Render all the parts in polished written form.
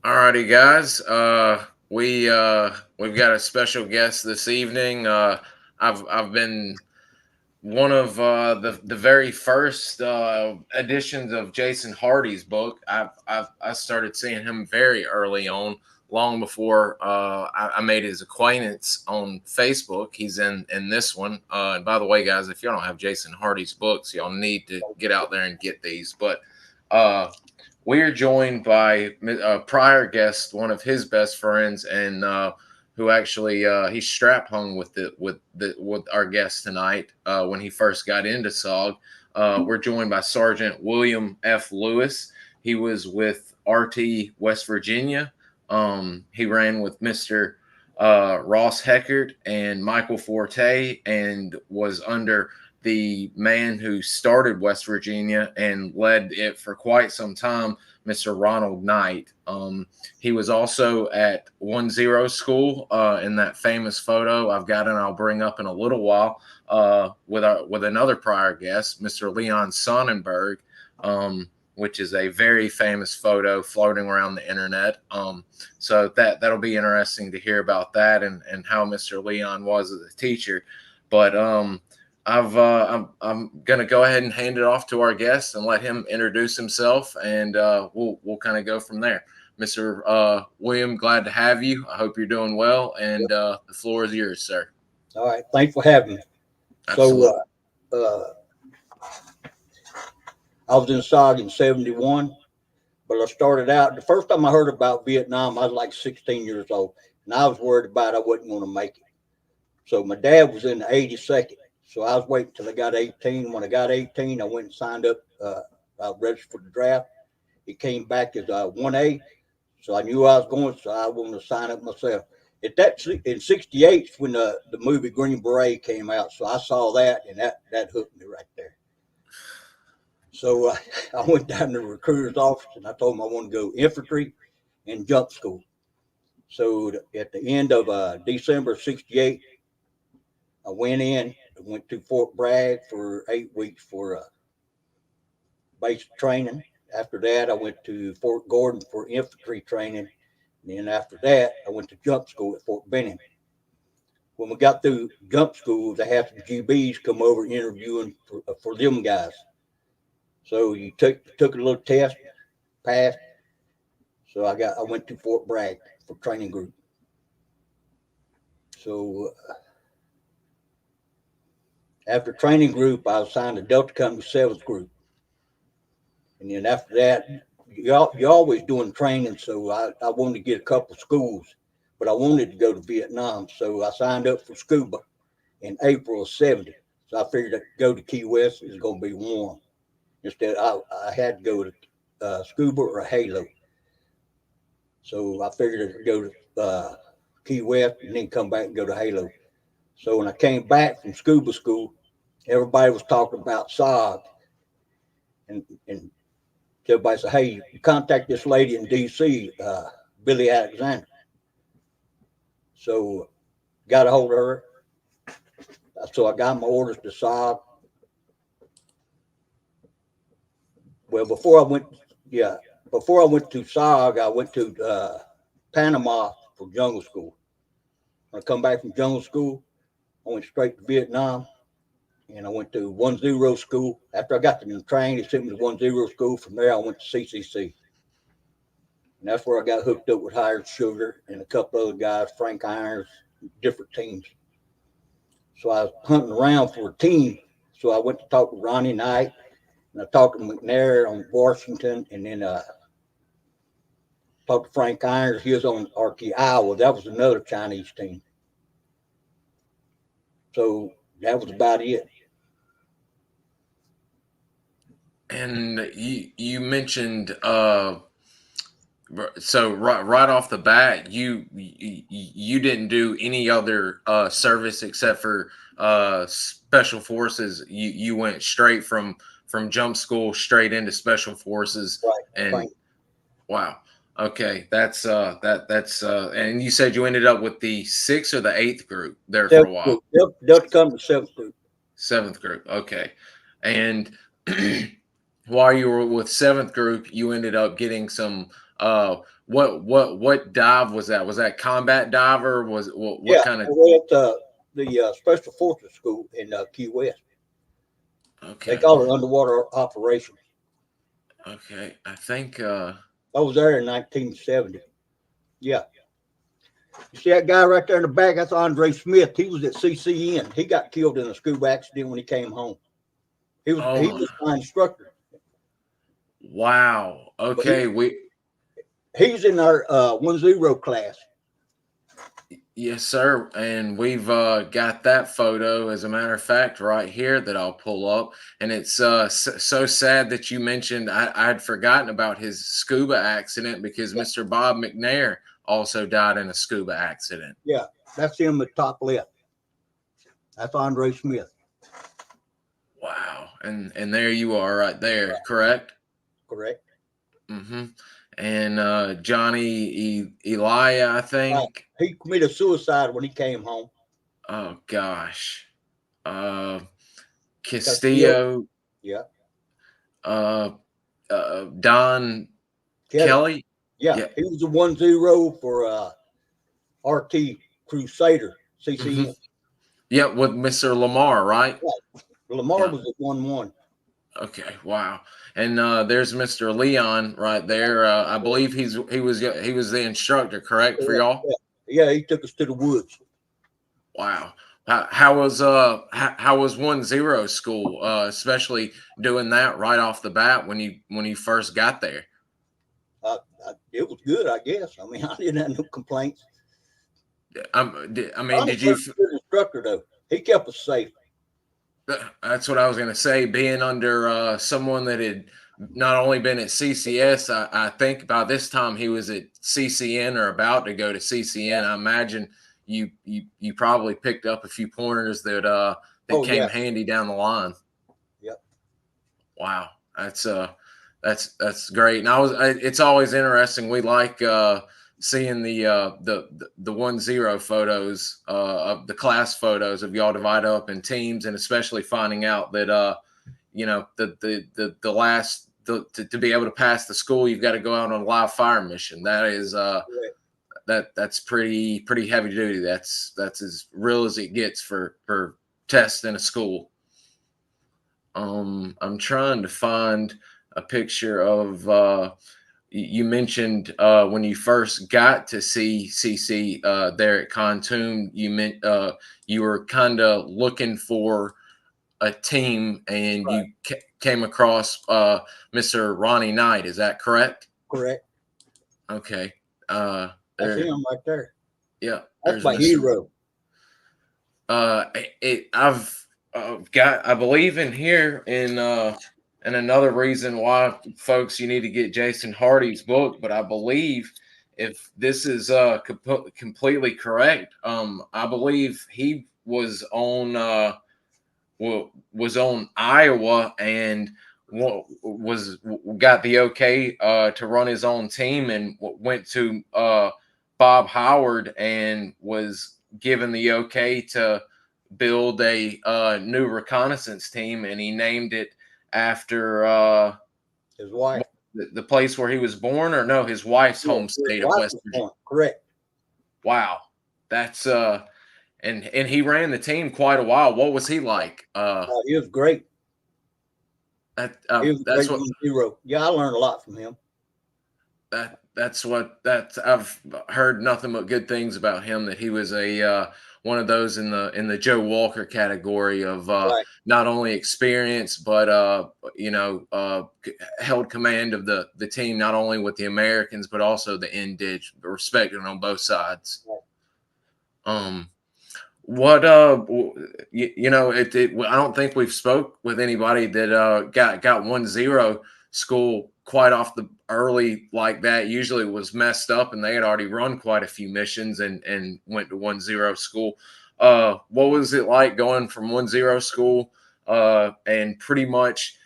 All righty, guys. We've got a special guest this evening. I've been one of the very first editions of Jason Hardy's book. I started seeing him very early on, long before I made his acquaintance on Facebook. He's in this one. And by the way, guys, if y'all don't have Jason Hardy's books, y'all need to get out there and get these. But uh, we are joined by a prior guest, one of his best friends, and who actually he strap hung with our guest tonight when he first got into SOG. We're joined by Sergeant William F. Lewis. He was with RT West Virginia. He ran with Mr. Ross Heckert and Michael Forte, and was under the man who started West Virginia and led it for quite some time, Mr. Ronald Knight. He was also at 1-0 school in that famous photo I've got, and I'll bring up in a little while with another prior guest, Mr. Leon Sonnenberg, which is a very famous photo floating around the internet. So that'll be interesting to hear about that and how Mr. Leon was as a teacher. But I'm gonna go ahead and hand it off to our guest and let him introduce himself, and we'll kind of go from there. Mr. William, glad to have you. I hope you're doing well, and the floor is yours, sir. All right, thanks for having me. So Absolutely. I was in SOG in '71, but I started out. The first time I heard about Vietnam, I was like 16 years old, and I was worried about I wasn't going to make it. So my dad was in the 82nd, so I was waiting till I got 18. When I got 18, I went and signed up. I registered for the draft. It came back as 1A, so I knew I was going, so I wanted to sign up myself. At that in '68 when the movie Green Beret came out, so I saw that, and that hooked me right there. So I went down to the recruiter's office and I told him I wanted to go infantry and jump school. So at the end of December '68, I went in. I went to Fort Bragg for 8 weeks for basic training. After that, I went to Fort Gordon for infantry training. And then after that, I went to jump school at Fort Benning. When we got through jump school, they had some GBs come over interviewing for them guys. So you took a little test, passed. So I went to Fort Bragg for training group. So after training group, I was assigned to Delta Company 7th Group. And then after that, you're always doing training. So I wanted to get a couple schools, but I wanted to go to Vietnam. So I signed up for scuba in April of '70. So I figured to go to Key West is going to be warm. Instead, I had to go to scuba or Halo. So I figured I'd go to Key West and then come back and go to Halo. So when I came back from scuba school, everybody was talking about SOG. And everybody said, hey, you contact this lady in D.C., Billy Alexander. So got a hold of her. So I got my orders to SOG. Well, before I went to SOG, I went to Panama for jungle school. When I come back from jungle school, I went straight to Vietnam, and I went to 1-0 school. After I got to train, they sent me to 1-0 school. From there, I went to CCC. And that's where I got hooked up with Hired Sugar and a couple other guys, Frank Irons, different teams. So I was hunting around for a team. So I went to talk to Ronnie Knight, and I talked to McNair on Washington, and then talked to Frank Irons. He was on RT Iowa. That was another Chinese team. So that was about it. And you mentioned so right off the bat, you didn't do any other service except for special forces. You went straight from jump school straight into special forces, Right, and Frank. wow. Okay, that's and you said you ended up with the sixth or the eighth group there for a Seventh while. group. They'll come to seventh group. Seventh group. Okay. And while you were with seventh group, you ended up getting some What dive was that? Was that combat diver? Was what Yeah, kind I of? went the Special Forces School in Key West. They Okay, call it underwater operations. okay. I think. I was there in 1970. Yeah. You see that guy right there in the back? That's Andre Smith. He was at CCN. He got killed in a scuba accident when he came home. Oh He my! was my instructor, Wow. but Okay. he's in our 1-0 class. Yes, sir. And we've got that photo, as a matter of fact, right here that I'll pull up. And it's so sad that you mentioned I had forgotten about his scuba accident because Yeah, Mr. Bob McNair also died in a scuba accident. yeah, that's him at top left. That's Andre Smith. Wow. And there you are right there, correct? Correct. Mm-hmm. And Johnny Elia, I Right. think. He committed suicide when he came home. Oh gosh. Uh Got killed. Castillo, Yeah. uh Don Kelly. Kelly. Yeah. Yeah. He was the 1-0 for RT Crusader, Hmm. CCN. Yeah, with Mr. Lamar, right? Right. Lamar Yeah. was at 1-1. Okay. Wow. And there's Mr. Leon right there. I believe he was the instructor, correct, for Correct. y'all? Yeah. Yeah, he took us to the woods. Wow. How was 1-0 school, especially doing that right off the bat when you first got there? It was good, I guess. I mean, I didn't have no complaints. I mean, Donnie was a good instructor, though. He kept us safe. That's what I was going to say. Being under someone that had not only been at CCS, I think by this time he was at CCN or about to go to CCN. I imagine you probably picked up a few pointers that Oh, came yeah. handy down the line. Yep. Wow, that's great. And it's always interesting. We like seeing the 1-0 photos of the class photos of y'all divide up in teams, and especially finding out that the last to be able to pass the school, you've got to go out on a live fire mission. That is Correct. that's pretty heavy duty. That's as real as it gets for tests in a school. I'm trying to find a picture of you mentioned when you first got to CCC there at Khantoum, you were kind of looking for a team and Right. you came across Mr. Ronnie Knight. Is that correct? Correct. Okay. That's There, him right there. yeah, That's there's my Mr. hero. I've got, I believe in here and another reason why folks you need to get Jason Hardy's book, but I believe if this is completely correct, I believe he was on Iowa and was got the okay to run his own team and went to Bob Howard and was given the okay to build a new reconnaissance team, and he named it after His wife. the place where he was born, or no, his wife's Yeah, home his state of wife West was Virginia. born. Correct. Wow, that's and he ran the team quite a while. What was he like? He was great. He was a That's great what 1-0. Yeah, I learned a lot from him. that's I've heard nothing but good things about him. That he was a one of those in the Joe Walker category of Right. not only experience but held command of the team not only with the Americans but also the Indig, respected on both sides. Right. Um, what I don't think we've spoke with anybody that got 1-0 school quite off the early like that. Usually was messed up and they had already run quite a few missions and went to 1-0 school. What was it like going from 1-0 school and pretty much,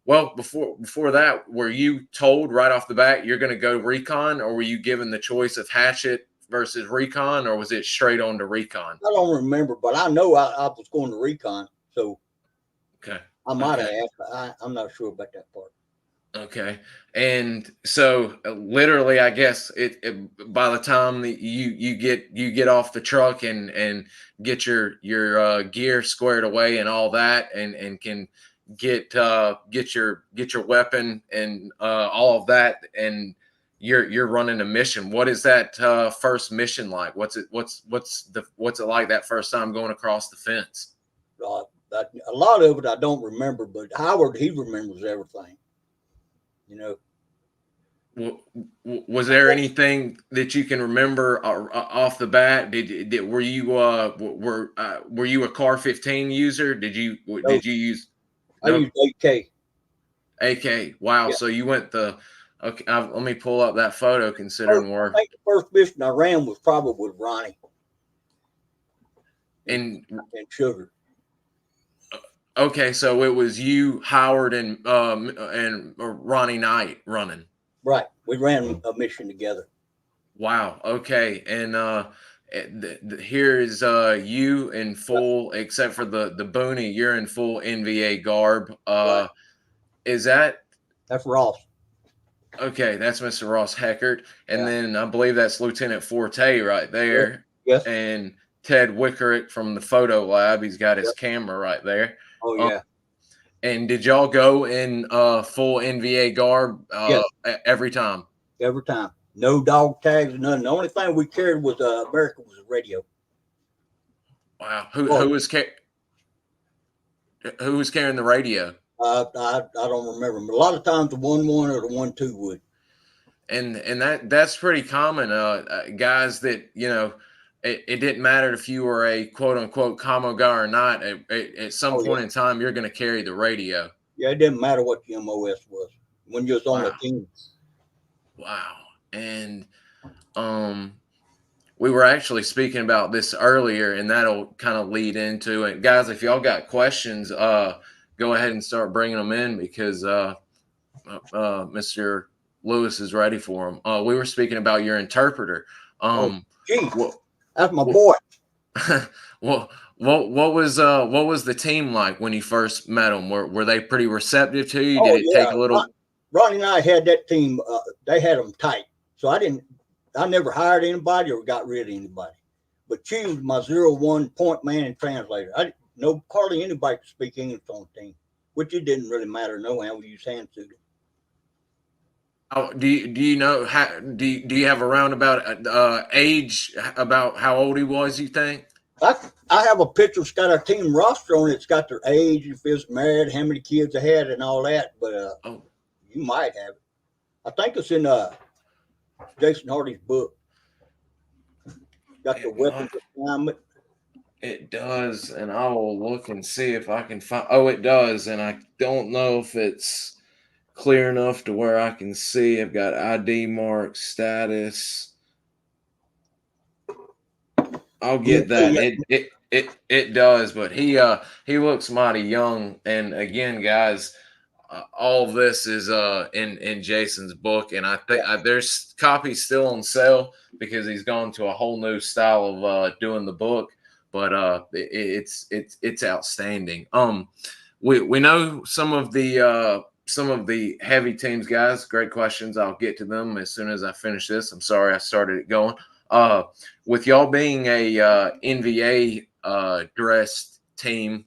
well, before that, were you told right off the bat you're going to go recon, or were you given the choice of hatchet versus recon, or was it straight on to recon? I don't remember, but I know I was going to recon, so Okay. I might have Okay. asked. I'm not sure about that part. Okay. And so literally I guess it by the time that you get off the truck and get your gear squared away and all that and can get your weapon and all of that and you're running a mission. What is that first mission like? What's it like that first time going across the fence? A lot of it I don't remember, but Howard, he remembers everything. You know, Was there anything that you can remember off the bat? Did were you a Car 15 user? no, Did you use I no used AK. AK? Wow, Yeah. so you went the okay. Let me pull up that photo. Considering I we're think the first mission I ran was probably with Ronnie and, in and Sugar. okay, so it was you, Howard, and Ronnie Knight running. Right. We ran a mission together. Wow. Okay. And here is you in Right. full, except for the boonie. You're in full NVA garb. Right. Is that That's Ross. okay? That's Mr. Ross Heckert, and Yeah. then I believe that's Lieutenant Forte right Yes. there, Yes. and Ted Wickerick from the photo lab. He's got his Yep. camera right there. Oh Um, yeah. and did y'all go in full NVA garb Yes. every time? Every time. No dog tags, none. The only thing we carried was America was a radio. Wow. Well, Who was carrying the radio? I don't remember. But a lot of times the 1-1 or the 1-2 would. And that's pretty common. Guys that it didn't matter if you were a quote unquote commo guy or not. At some Oh point yeah. in time, you're going to carry the radio. Yeah, it didn't matter what the MOS was when you was on the Wow, team. wow. And um, we were actually speaking about this earlier, and that'll kind of lead into it, guys. If y'all got questions, go ahead and start bringing them in because Mr. Lewis is ready for them. We were speaking about your interpreter. Oh, Um, gee, what that's my boy. well, what was the team like when you first met them? Were they pretty receptive to you? Did Oh it yeah, take a little? Ronnie and I had that team. They had them tight, so I didn't. I never hired anybody or got rid of anybody. But she was my 0-1 point man and translator. I didn't know hardly anybody could speak English on the team, which it didn't really matter. No how we use hand to them. Do you know how do you have a roundabout age about how old he was? You think? I, I have a picture that's got our team roster on it. It's got their age, if it's married, how many kids they had, and all that. But Oh, you might have it. I think it's in Jason Hardy's book. Got the well, weapons assignment. it does, and I will look and see if I can find. Oh, it does, and I don't know if it's clear enough to where I can see. I've got ID mark status. I'll Yeah, get that. It does, but he looks mighty young. And again, guys, all of this is in Jason's book, and I think there's copies still on sale because he's gone to a whole new style of doing the book. But it's outstanding. We know some of the heavy teams, guys. Great questions. I'll get to them as soon as I finish this. I'm sorry I started it going. Uh, with y'all being a NVA dressed team,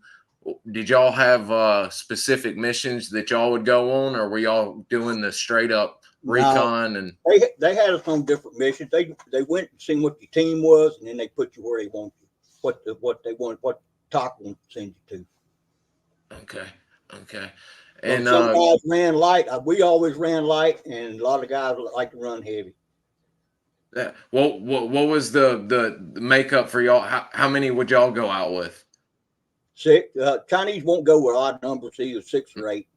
did y'all have specific missions that y'all would go on, or were y'all doing the straight up no, recon and they had us on different missions. They went and seen what your team was, and then they put you where they want you, what they want, what talk will send you to. okay, okay, So and some guys ran light. We always ran light, and a lot of guys like to run heavy. what was the makeup for y'all? How many would y'all go out with? Six. Chinese won't go with odd numbers, either 6 or 8.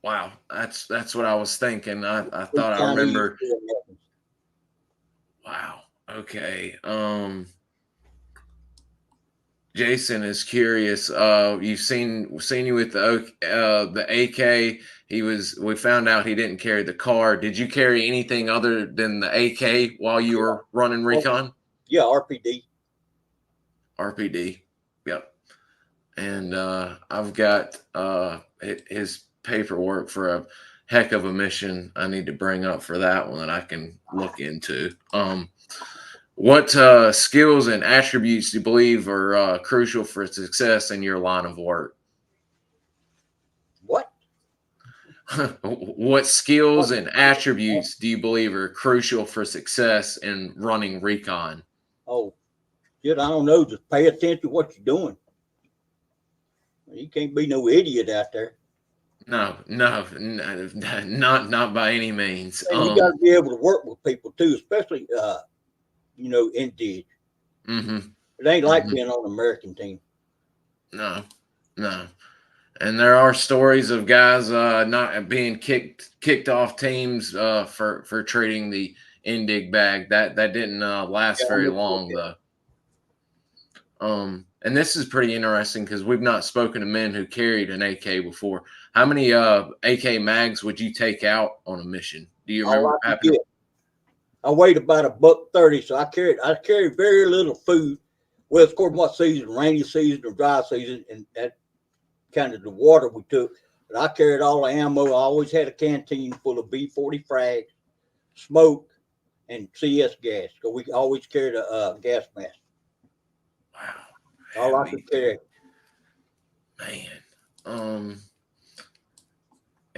Wow, that's what I was thinking. I Three thought I Chinese, remember. 4 Americans. Wow. Okay. Jason is curious. You've seen you with the AK. We found out he didn't carry the car. Did you carry anything other than the AK while you Yeah, were running oh, recon? yeah, RPD. RPD. Yep. And I've got his paperwork for heck of a mission I need to bring up for that one that I can look into. What skills and attributes do you believe are crucial for success in your line of work? What? What skills What? and attributes do you believe are crucial for success in running recon? Oh, shit, I don't know. Just pay attention to what you're doing. You can't be no idiot out there. No, no, not by any means. And you got to be able to work with people too, especially indeed. Mhm, It ain't like mhm. being on an American team. No, no. And there are stories of guys not being kicked off teams for trading the Indig bag. That didn't Yeah, last I very never did long that. though. And this is pretty interesting because we've not spoken to men who carried an AK before. How many AK mags would you take out on a mission? Do you All remember I could happening? get. I weighed about $1.30, so I carried very little food. Well, of course, what season, rainy season or dry season, and that kind of the water we took. But I carried all the ammo. I always had a canteen full of B-40 frags, smoke, and CS gas. So we always carried a gas mask. Wow, All I heavy could carry. man. Um,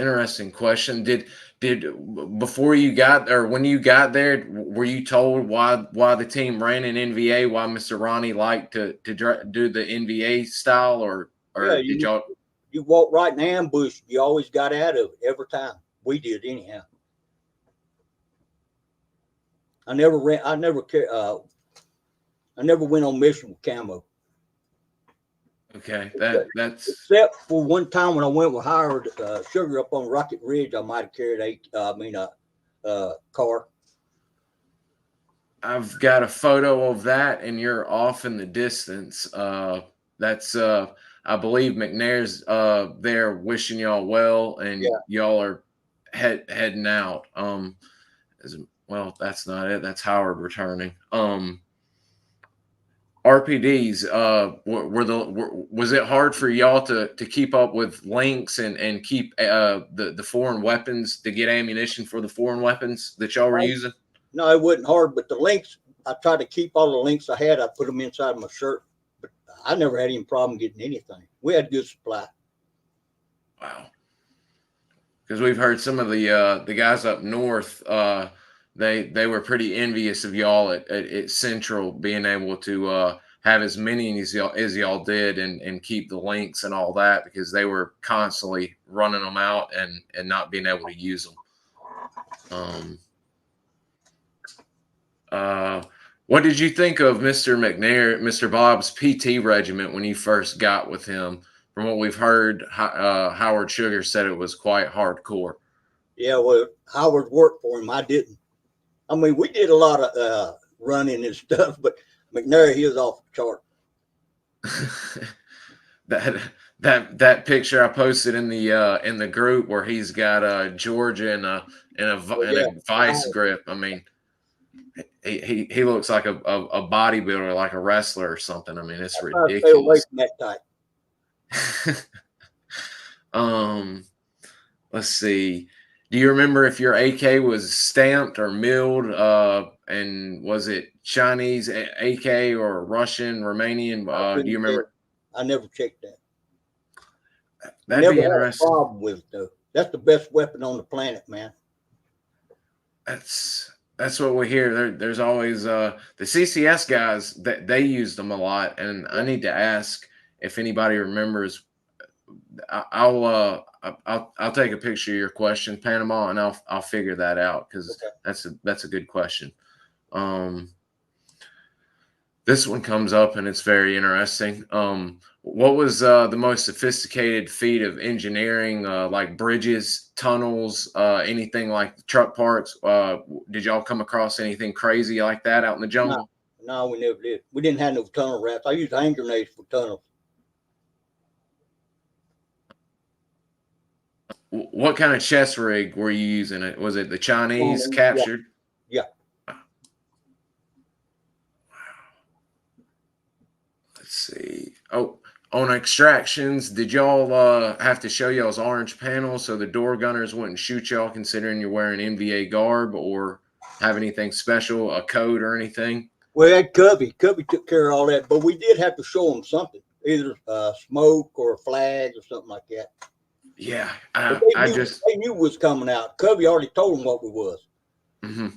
Interesting question. Did before you got or when you got there, were you told why the team ran an NVA? Why Mr. Ronnie liked to do the NVA style, Yeah, or did y'all? you walk right in the ambush. You always got out of it every time. We did anyhow. I never ran. I never went on mission with camo. Okay, that's Except for one time when I went with Howard Sugar up on Rocket Ridge, I might have carried a car. I've got a photo of that, and you're off in the distance. That's I believe McNair's there wishing y'all well, and Yeah, y'all are heading out. As, well, that's not it. That's Howard returning. RPDs. Was it hard for y'all to keep up with links and keep the foreign weapons to get ammunition for the foreign weapons that y'all were no, using? no, it wasn't hard. But the links, I tried to keep all the links I had. I put them inside my shirt. But I never had any problem getting anything. We had good supply. Wow. Because we've heard some of the guys up north, they were pretty envious of y'all at Central being able to have as many as y'all did and keep the links and all that because they were constantly running them out and not being able to use them. Um, uh, what did you think of Mr. McNair, Mr. Bob's PT regiment when you first got with him? From what we've heard, Howard Sugar said it was quite hardcore. Yeah, well, Howard worked for him. I didn't. I mean, we did a lot of running and stuff, but McNair, he was off the chart. that that picture I posted in the group where he's got Georgia Oh in yeah, a vice grip. I mean, he looks like a bodybuilder, like a wrestler or something. I mean, I it's try to stay away ridiculous. from that type. um, let's see. Do you remember if your AK was stamped or milled? And was it Chinese AK or Russian, Romanian? I Do you couldn't remember? tell. I never checked that. I That'd never be had a interesting. problem with it though. That's the best weapon on the planet, man. That's what we hear. There's always the CCS guys that they used them a lot, and I Yeah. need to ask if anybody remembers. I'll take a picture of your question, Panama, and I'll figure that out because Okay. that's a good question. Um, this one comes up and it's very interesting. What was the most sophisticated feat of engineering, like bridges, tunnels, anything like truck parts? Did y'all come across anything crazy like that out in the No, jungle? no, we never did. We didn't have no tunnel rats. I used hand grenades for tunnels. What kind of chest rig were you using? It was it the Chinese Yeah, captured? yeah. Let's see. Oh, On extractions, did y'all have to show y'all's orange panel so the door gunners wouldn't shoot y'all, considering you're wearing NBA garb, or have anything special, a code or anything? Well, that Cubby took care of all that, but we did have to show them something, either smoke or flags or something like that. Yeah, But I just they knew was coming out. Cubby already told them what we was. mhm.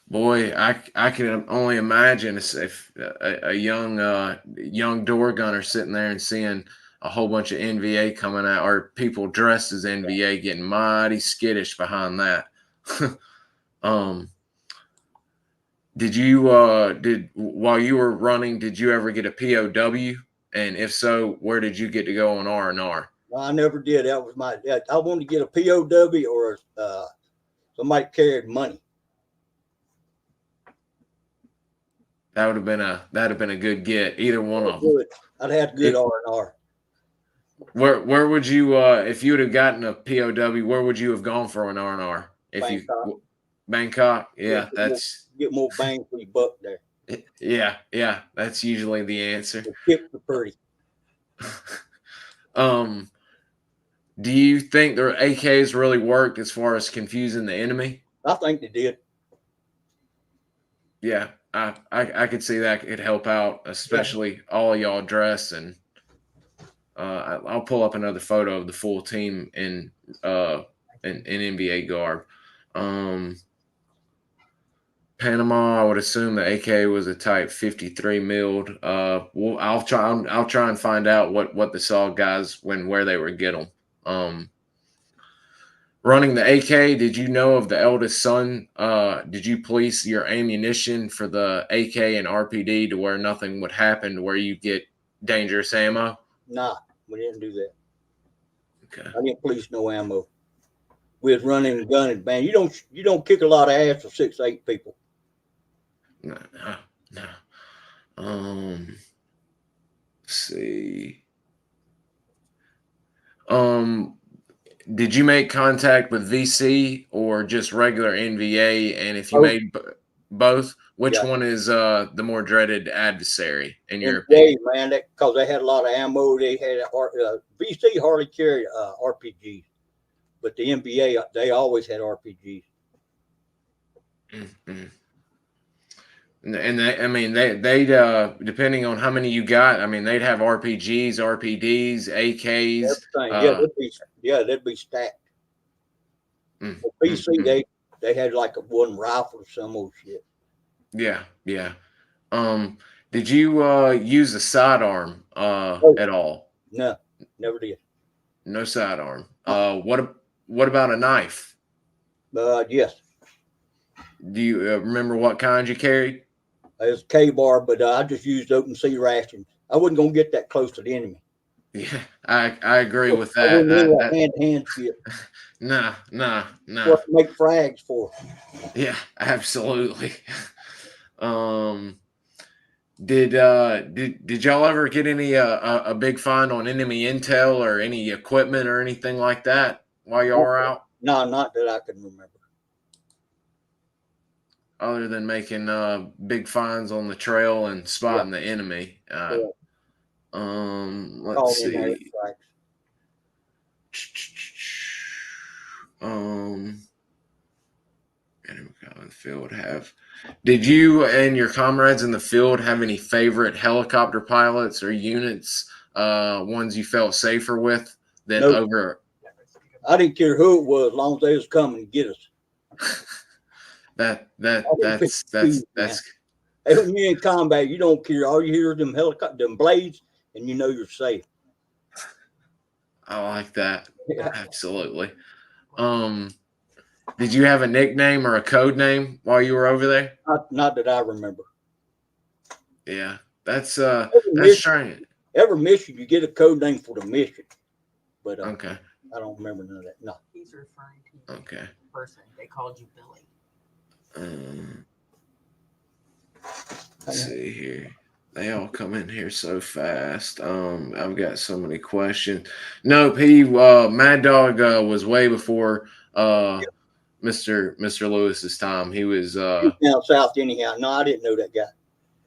Boy, I can only imagine if a young young door gunner sitting there and seeing a whole bunch of NVA coming out, or people dressed as NVA getting mighty skittish behind that. um, did while you were running, did you ever get a POW? And if so, where did you get to go on R&R? No, I never did. That was my. I wanted to get a POW or somebody carried money. That'd have been a good get. Either one of them. Good. I'd had good It, R&R. where would you if you would have gotten a POW? Where would you have gone for an R&R? If you Bangkok. Bangkok, Yeah, yeah, that's get more bang for your buck there. yeah, that's usually the answer. The tips are pretty. um, do you think their AKs really worked as far as confusing the enemy? I think they did. Yeah, I could see that could help out, Yeah. especially all y'all dressed. And I'll pull up another photo of the full team uh in NBA garb. Um, Panama, I would assume the AK was a Type 53 milled. I'll try and find out what the saw guys when where they were get them. Um, Running the AK, did you know of the eldest son? Did you police your ammunition for the AK and RPD to where nothing would happen, to where you get dangerous ammo? Nah, we didn't do that. Okay. I didn't police no ammo. We was running and gunning, man. You don't kick a lot of ass for 6 8 people. No, no, no. Let's see. Um, did you make contact with VC or just regular NVA? And if you Oh made both, which yeah, one is the more dreaded adversary in your NBA opinion? man, that because they had a lot of ammo. They had VC hardly carried RPGs, but the NBA they always had RPGs. Mm-hmm. And I mean, they'd depending on how many you got. I mean, they'd have RPGs, RPDs, AKs. Everything, they'd be stacked. Mm, But mm, BC mm. they had like a one rifle or some old shit. Yeah, yeah. Um, did you use a sidearm Oh at all? no, never did. No sidearm. Uh-uh. What about a knife? Yes, Do you remember what kind you carried? it was K bar, but I just used open sea rations. I wasn't gonna get that close to the enemy. Yeah, I agree I with that. wasn't into that That hand to hand shit. nah, nah, nah. What to make frags for? Yeah, absolutely. Um, did y'all ever get any a big find on enemy intel or any equipment or anything like that while y'all Not, were out, no, not that I can remember. other than making big finds on the trail and Yeah, spotting the enemy? yeah. Let's Calling in there see. frags. Um, enemy in the field have. Did you and your comrades in the field have any favorite helicopter pilots or units? Ones you felt safer with than No, over I didn't care who it was, as long as they was coming to get us. I didn't pick and choose, man. that's Hey, when you're in combat, you don't care. All you hear is them helicopter, them blades, and you know you're safe. I like that. Yeah. Absolutely. Um, did you have a nickname or a code name while you were over there? Not that I remember. Yeah, that's Every that's mission, trying. every mission, you get a code name for the mission, but Okay, I don't remember none of that. No. He's referring to you okay. in person. They called you Billy. Um, let's see here. They all come in here so fast. I've got so many questions. Nope, he Mad Dog was way before Mr. Lewis's time. He was He's down south anyhow. No, I didn't know that guy.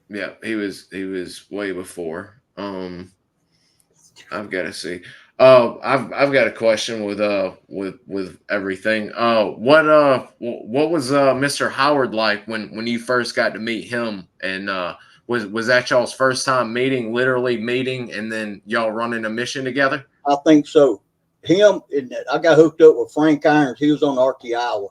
yeah, he was way before. I've got to see. I've got a question with everything. What was Mr. Howard like when you first got to meet him? And was that y'all's first time meeting, literally meeting, and then y'all running a mission together? I think so. Him and I got hooked up with Frank Irons. He was on RT Iowa.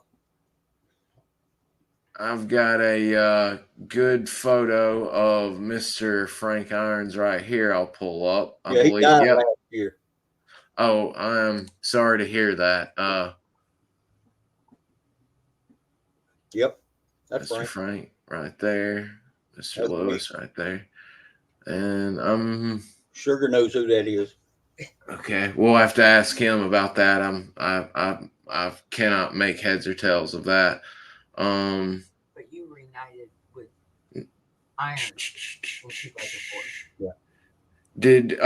I've got a good photo of Mr. Frank Irons right here. I'll pull up. I Yeah, he believe. died Yep. last year. Oh, I'm sorry to hear that. Yep, that's Mr. Frank. Frank right there. Mr. That's me. Lewis right there. And Sugar knows who that is. okay. We'll have to ask him about that. I cannot make heads or tails of that. Um, But you reunited with Iron in 2004. Yeah. did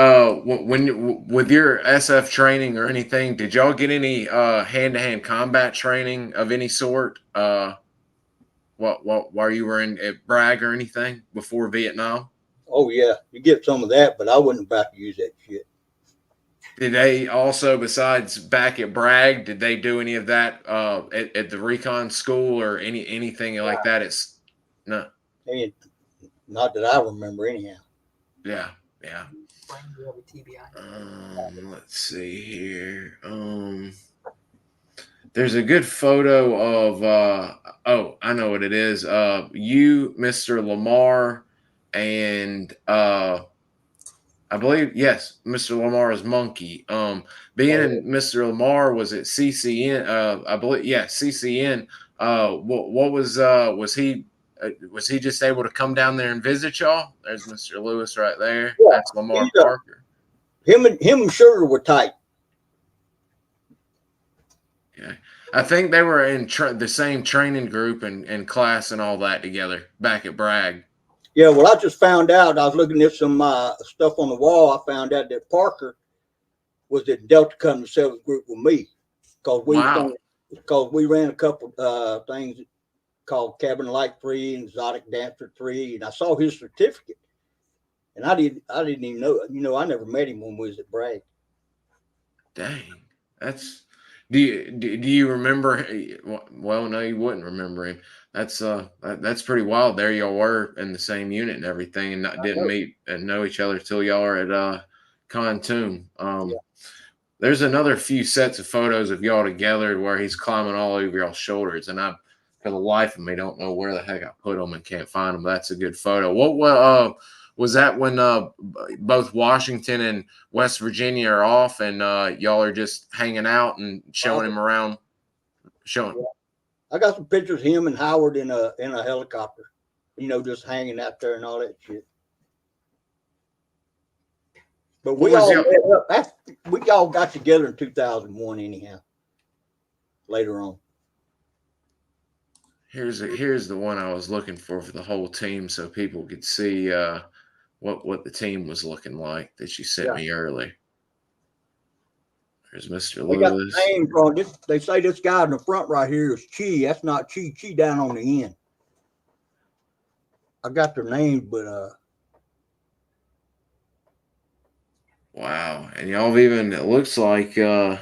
when with your SF training or anything, did y'all get any hand to hand combat training of any sort? What while you were in at Bragg or anything before Vietnam? Oh yeah, you get some of that, but I wasn't about to use that shit. Did they also, besides back at Bragg, did they do any of that at the recon school or anything like that? It's no, And not that I remember anyhow. yeah, yeah. Brian, you have a TBI? Let's see here. There's a good photo of oh, I know what it is. You, Mr. Lamar, and I believe yes, Mr. Lamar's monkey. Being Oh, in Mr. Lamar was at CCN. I believe yeah, CCN. What was he just able to come down there and visit y'all? There's Mr. Lewis right there. yeah, That's Lamar he's Parker. him and Sugar were tight. Yeah, I think they were in the same training group and class and all that together back at Bragg. Yeah, well, I just found out. I was looking at some stuff on the wall. I found out that Parker was in Delta Company 7th Group with me Wow. because we ran a couple things called Cabin Light 3 and Exotic Dancer 3, and I saw his certificate, and I didn't even know. I never met him when we was at Bragg. Dang, that's. Do you remember? Well, no, you wouldn't remember him. That's pretty wild. There y'all were in the same unit and everything, and I didn't know. meet and know each other till y'all are at Pontoon. Yeah. There's another few sets of photos of y'all together where he's climbing all over y'all's shoulders, and I, for the life of me, don't know where the heck I put them and can't find them. That's a good photo. What was that when both Washington and West Virginia are off, and y'all are just hanging out and showing him around, showing. Yeah. I got some pictures of him and Howard in a helicopter, just hanging out there and all that shit. But What was y'all? we all got together in 2001 anyhow. Later on. Here's the one I was looking for the whole team, so people could see what the team was looking like that you sent Yeah. me early. There's Mr. They got the Lewis. names wrong. They say this guy in the front right here is Chi. That's not Chi. Chi down on the end. I got their names, but Wow, and y'all even it looks like man,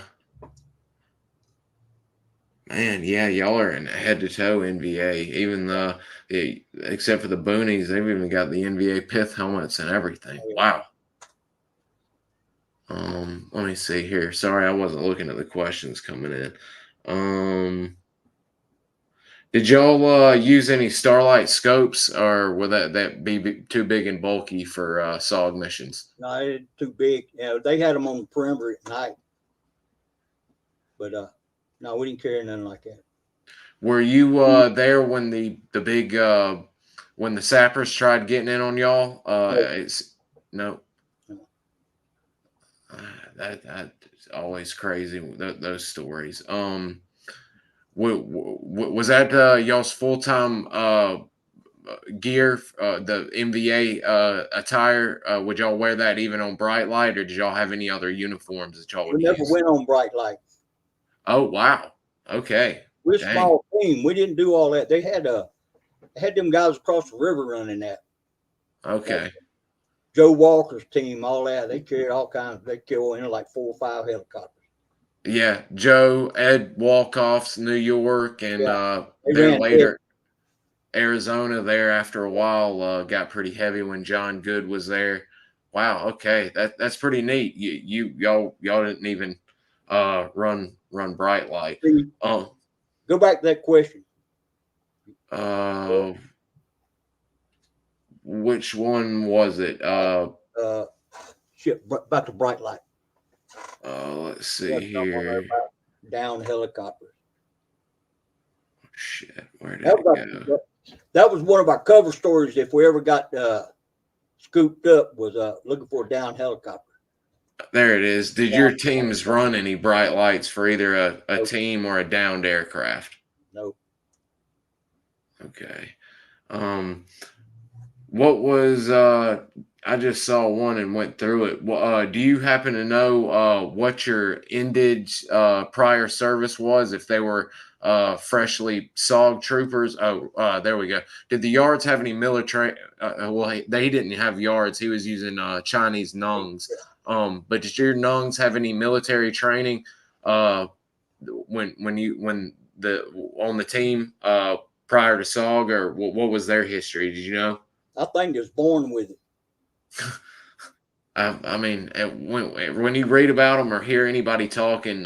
yeah, y'all are in head to toe NVA. Even except for the boonies, they've even got the NVA pith helmets and everything. Wow. Let me see here. Sorry, I wasn't looking at the questions coming in. Did y'all use any Starlight scopes, or would that be too big and bulky for SOG missions? no, it's too big. They had them on the perimeter at night, but no, we didn't carry nothing like that. Were you there when the big when the Sappers tried getting in on y'all? It's no. That's always crazy. Those stories. Was that y'all's full time gear? The MVA attire. Would y'all wear that even on bright light, or did y'all have any other uniforms that y'all We would never use? went on bright light. Oh wow. Okay. We're a Dang. small team. We didn't do all that. They had them guys across the river running that. Okay. Joe Walker's team, all that. They carried all kinds. They carried in like 4 or 5 helicopters. Yeah, Joe, Ed Walkoff's New York, and Yeah, they there ran heavy. later Arizona. There after a while got pretty heavy when John Good was there. Wow. Okay, that's pretty neat. Y'all didn't even run bright light. See, Oh, go back to that question. uh, which one was it? Uh, shit, about the bright light. Let's That's see something here. about down helicopters. Shit, where did That it was, go? that was one of our cover stories. If we ever got scooped up, was looking for a down helicopter. There it is. Did Down your teams run any bright lights for either a no, team or a downed aircraft? no. Okay. Um, what was I just saw one and went through it. Do you happen to know what your ended prior service was? If they were freshly SOG troopers? Oh, there we go. Did the yards have any military? Well, they didn't have yards. He was using Chinese nungs. But did your nungs have any military training when the on the team prior to SOG, or what was their history? Did you know? I think it was born with it. I mean, when you read about them or hear anybody talking,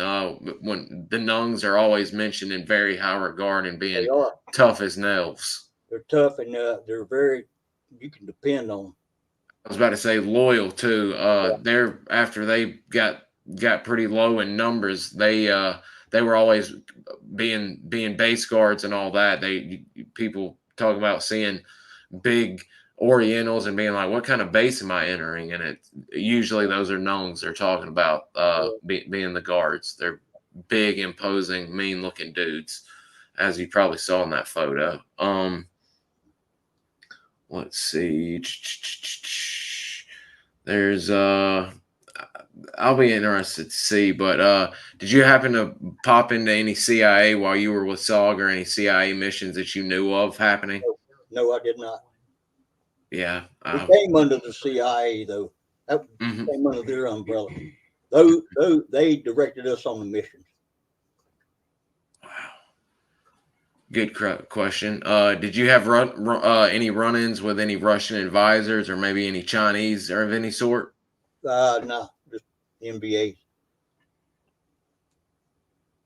when the Nungs are always mentioned in very high regard and They being are. tough as nails. They're tough and they're very. You can depend on them. I was about to say loyal too. Yeah. They're after they got pretty low in numbers. They were always being base guards and all that. People talk about seeing big Orientals and being like, "What kind of base am I entering?" And it usually those are knowns they're talking about being the guards. They're big, imposing, mean-looking dudes, as you probably saw in that photo. Let's see. There's I'll be interested to see, but did you happen to pop into any CIA while you were with SOG or any CIA missions that you knew of happening? No, I did not. Yeah. We came under the CIA though. That Mhm. came under their umbrella. Those they directed us on the missions. Wow. Good question. Did you have any run-ins with any Russian advisors or maybe any Chinese or of any sort? No, just NBA.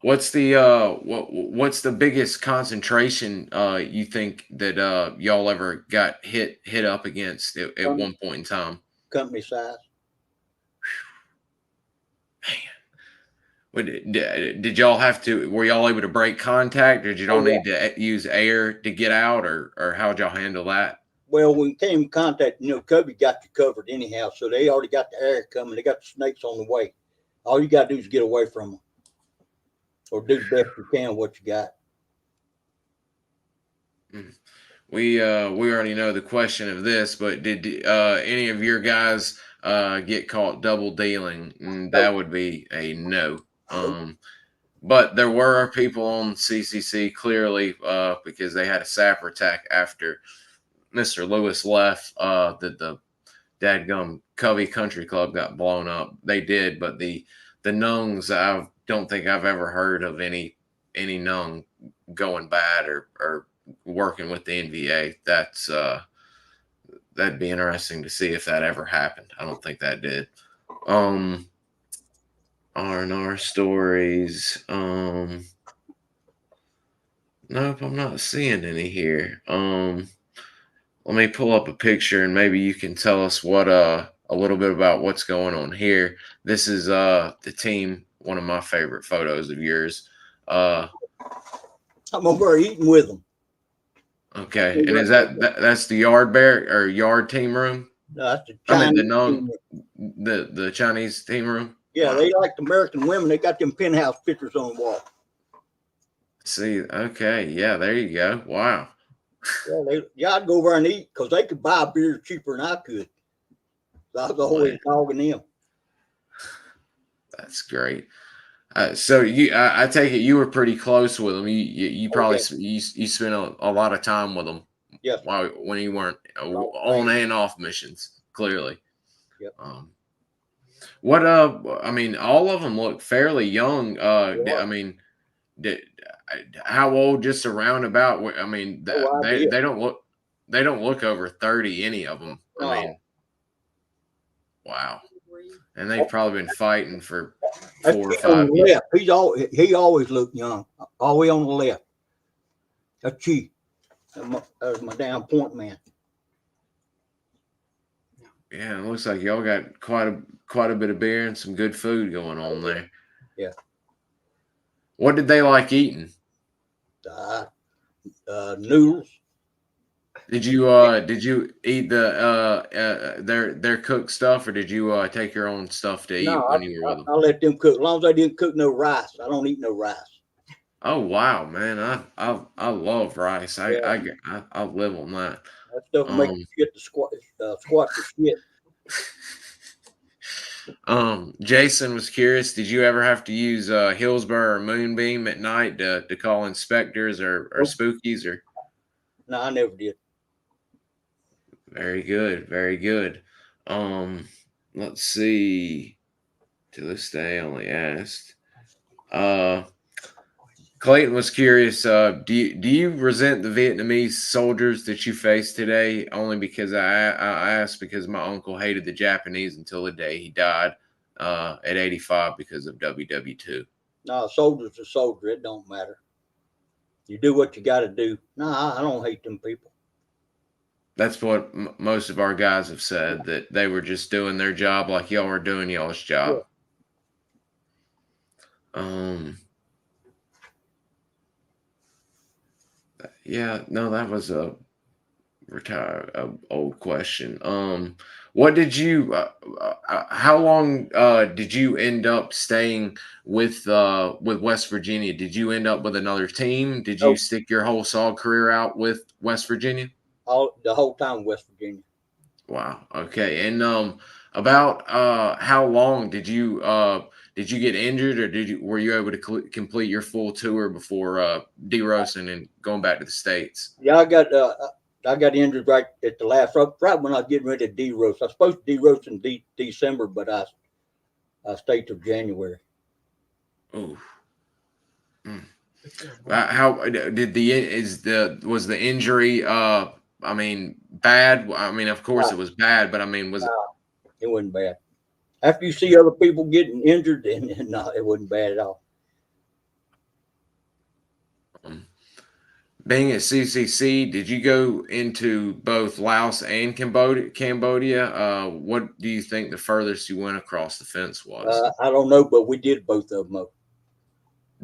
What's the biggest concentration you think that y'all ever got hit up against at one point in time? Company size. Did y'all have to? Were y'all able to break contact, or did y'all Oh yeah. need to use air to get out, or how'd y'all handle that? Well, when we came in contact, Cubby got you covered anyhow. So they already got the air coming. They got the snakes on the way. All you got to do is get away from them, or do the best you can with what you got. Mm. We already know the question of this, but did any of your guys get caught double dealing? That No, would be a no. no. But there were people on CCC clearly because they had a sapper attack after Mr. Lewis left. That the dadgum Covey Country Club got blown up. They did, but the Nungs, I don't think I've ever heard of any Nung going bad or working with the NVA. That'd be interesting to see if that ever happened. I don't think that did. Um, R&R stories. Nope, I'm not seeing any here. Let me pull up a picture and maybe you can tell us what a little bit about what's going on here. This is the team, one of my favorite photos of yours. Uh I'm over there eating with them. okay. And is that's the yard bear or yard team room? No, that's the I mean Chinese team. the Chinese team room. Yeah, Wow. they like the American women. They got them penthouse pictures on the wall. See, okay, yeah, there you go. Wow. Yeah, I'd go over and eat because they could buy beer cheaper than I could. So I was always Man, dogging them. that's great. So I take it you were pretty close with them. You Oh probably yeah, you spent a lot of time with them yes, while when you weren't long on range. and off missions. Clearly, Yep. What I mean, all of them look fairly young. I Yeah. mean, did, how old? Just around about. I mean, No idea. they don't look over 30. Any of them. I No. mean, wow. And they've probably been fighting for That's 4 or Chief on 5 the years. left. He always looked young. All the way on the left. That's Chief. That's my damn point man. Yeah, it looks like y'all got quite a bit of beer and some good food going on there. Yeah. What did they like eating? Noodles. Did you eat their cooked stuff, or did you take your own stuff to No, eat when you were with them? I let them cook. As long as they didn't cook no rice, I don't eat no rice. Oh wow, man! I love rice. Yeah, I live on that. that stuff will make Um, you shit to squat to shit. Jason was curious. Did you ever have to use Hillsborough or Moonbeam at night to call inspectors or Nope. spookies? Or No, I never did. very good, very good. Um, let's see. To this day, I only asked. Uh, Clayton was curious. Do you resent the Vietnamese soldiers that you face today? Only because I asked because my uncle hated the Japanese until the day he died at 85 because of WW2. No, a soldier's a soldier. It don't matter. You do what you got to do. No, I don't hate them people. That's what most of our guys have said, that they were just doing their job like y'all were doing y'all's Yeah. job. Um, yeah, no, that was a old question. What did you? How long did you end up staying with West Virginia? Did you end up with another team? Did you No, stick your whole SOG career out with West Virginia? the whole time in West Virginia. Wow. Okay. And about how long did you get injured, or were you able to complete your full tour before derosing and going back to the States? Yeah, I got injured right at the last, right when I was getting ready to de-roast. I was supposed to de-roast in December, but I stayed till January. Oh. How did was the injury? I mean, bad. I mean, of course Uh, it was bad, but I mean, was it? it wasn't bad. After you see other people getting injured, then no, it wasn't bad at all. Um, Being at CCC, did you go into both Laos and Cambodia? What do you think the furthest you went across the fence was? I don't know, but we did both of them.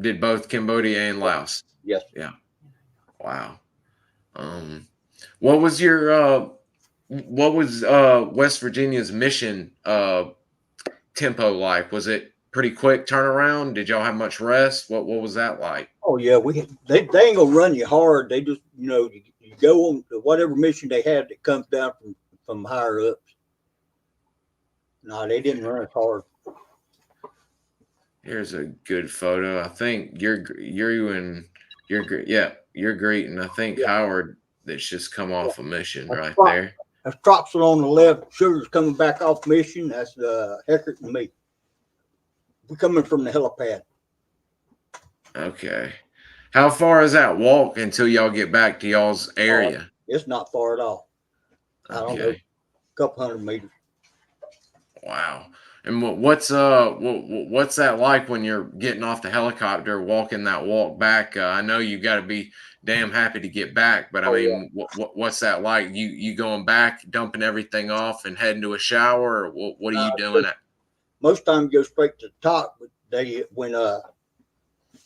Did both Cambodia and Laos? Yes. Yeah. Wow. Um, what was your what was West Virginia's mission tempo like? Was it pretty quick turnaround? Did y'all have much rest? What was that like? Oh yeah, they ain't gonna run you hard. They just you go on to whatever mission they had that comes down from higher ups. No, they didn't run as hard. Here's a good photo. I think you're greeting. I think Yeah, Howard that's just come yeah. off a mission That's right Trop, there. that's Tropson on the left. Sugar's coming back off mission. That's Eckert and me. We're coming from the helipad. Okay. How far is that walk until y'all get back to y'all's Oh, area? it's not far at all. I don't know, Okay. a couple hundred meters. Wow. And what's that like when you're getting off the helicopter, walking that walk back? I know you got to be damn happy to get back, but I Oh yeah. mean, what's that like? You going back, dumping everything off, and heading to a shower, or what are you doing? Most time you go straight to the top. But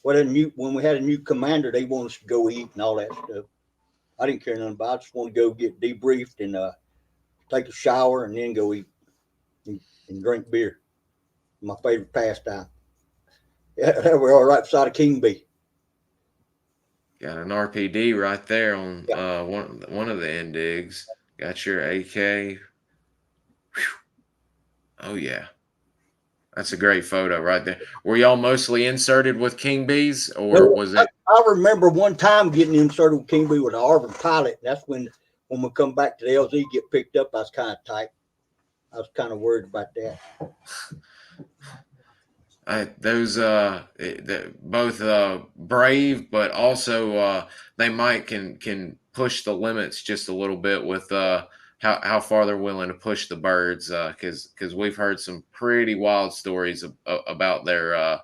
when we had a new commander, they want us to go eat and all that stuff. I didn't care nothing about it. I just want to go get debriefed and take a shower and then go eat and drink beer. My favorite pastime. Yeah, we're all right beside of King B. Got an RPD right there on Yeah. one of the end digs. Got your AK. Whew. Oh yeah. That's a great photo right there. Were y'all mostly inserted with King Bees, or No, was I, it? I remember one time getting inserted with King B with an Arbor pilot. That's when we come back to the LZ get picked up. I was kind of tight. I was kind of worried about that. Both brave, but also they might can push the limits just a little bit with how far they're willing to push the birds, because we've heard some pretty wild stories about their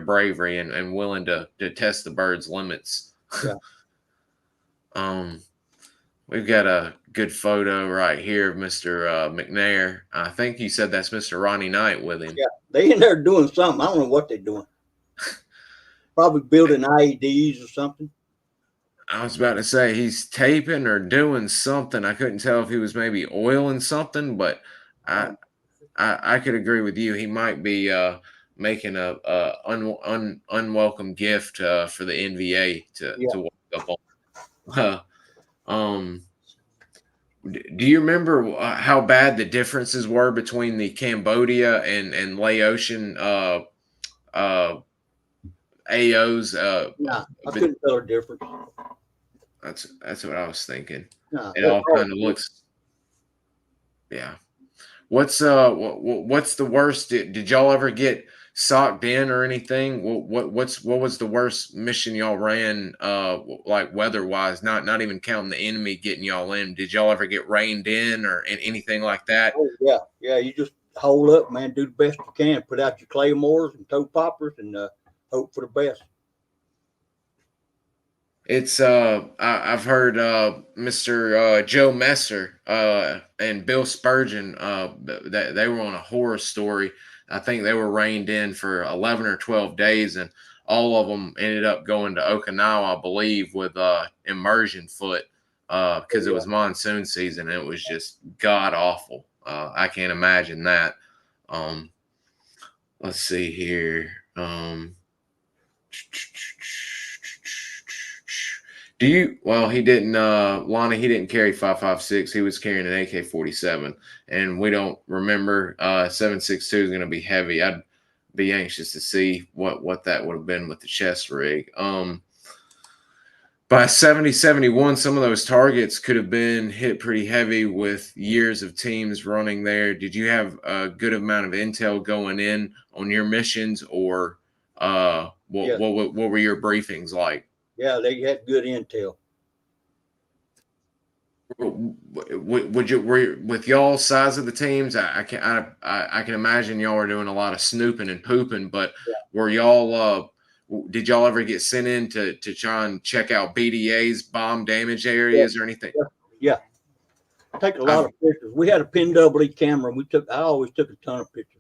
bravery and willing to test the birds' limits. Yeah. um, we've got a good photo right here of Mr. McNair. I think you said that's Mr. Ronnie Knight with him. Yeah. They in there doing something. I don't know what they're doing. Probably building IEDs or something. I was about to say he's taping or doing something. I couldn't tell if he was maybe oiling something, but I I could agree with you. He might be making a unwelcome gift for the NVA Yeah. to walk up on. Um, do you remember how bad the differences were between the Cambodia and Laotian uh, AOs? Nah, I couldn't tell a difference. That's what I was thinking. Nah, It all kind of looks, yeah. What's the worst? Did y'all ever get socked in or anything? What was the worst mission y'all ran? Like weather wise, not even counting the enemy getting y'all in. Did y'all ever get rained in or anything like that? oh, yeah, yeah. You just hold up, man. Do the best you can. Put out your claymores and toe poppers, and hope for the best. It's I've heard Mr. Joe Messer and Bill Spurgeon that they were on a horror story. I think they were reined in for 11 or 12 days, and all of them ended up going to Okinawa, I believe, with immersion foot because it was monsoon season. And it was just god awful. I can't imagine that. Um, let's see here. Do you? Well, he didn't. Lonnie, he didn't carry 5.56. He was carrying an AK-47, and we don't remember. 7.62 is going to be heavy. I'd be anxious to see what that would have been with the chest rig. By 70-71, some of those targets could have been hit pretty heavy with years of teams running there. Did you have a good amount of intel going in on your missions, or what were your briefings like? Yeah, they had good intel. Would you were with y'all size of the teams? I can imagine y'all were doing a lot of snooping and pooping, but were y'all did y'all ever get sent in to try and check out BDA's bomb damaged Yeah, areas or anything? yeah. Take a lot of pictures. We had a pin double E camera. I always took a ton of pictures.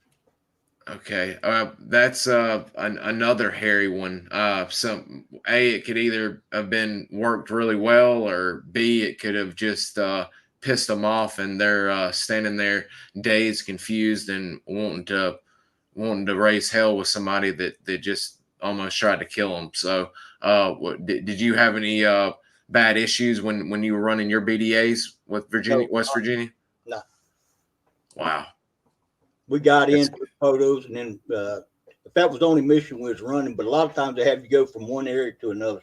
Okay, that's another hairy one. It could either have been worked really well, or B, it could have just pissed them off, and they're standing there dazed, confused, and wanting to raise hell with somebody that just almost tried to kill them. So, did you have any bad issues when you were running your BDAs with West Virginia? No. Wow. We got in, took photos, and then if that was the only mission we was running, but a lot of times they have you go from one area to another.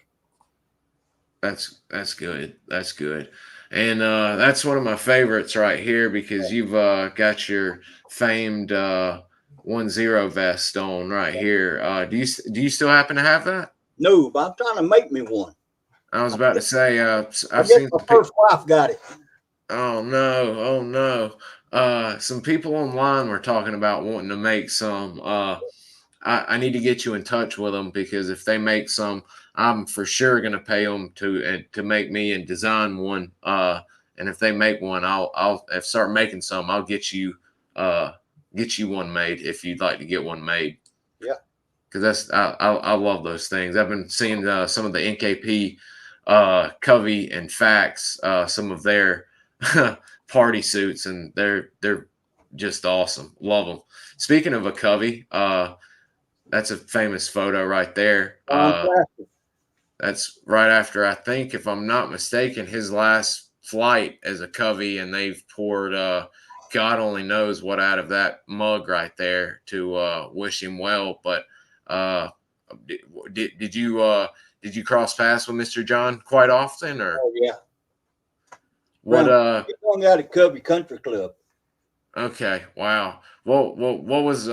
That's good. That's good. And that's one of my favorites right here because you've got your famed 1-0 vest on right here. Do you still happen to have that? No, but I'm trying to make me one. I was about to say I've I seen guess my first wife got it. Oh no! Oh no! Some people online were talking about wanting to make some. I need to get you in touch with them because if they make some, I'm for sure going to pay them to make me and design one. And if they make one, I'll start making some. I'll get you one made if you'd like to get one made. Yeah, because I love those things. I've been seeing some of the NKP Covey and Fax, some of their party suits, and they're just awesome. Love them. Speaking of a Covey, that's a famous photo right there. That's right after, I think, if I'm not mistaken, his last flight as a Covey, and they've poured God only knows what out of that mug right there to wish him well. But did you cross paths with Mr. John quite often, or? Oh yeah. What He hung out at Covey Country Club. Okay. Wow. What was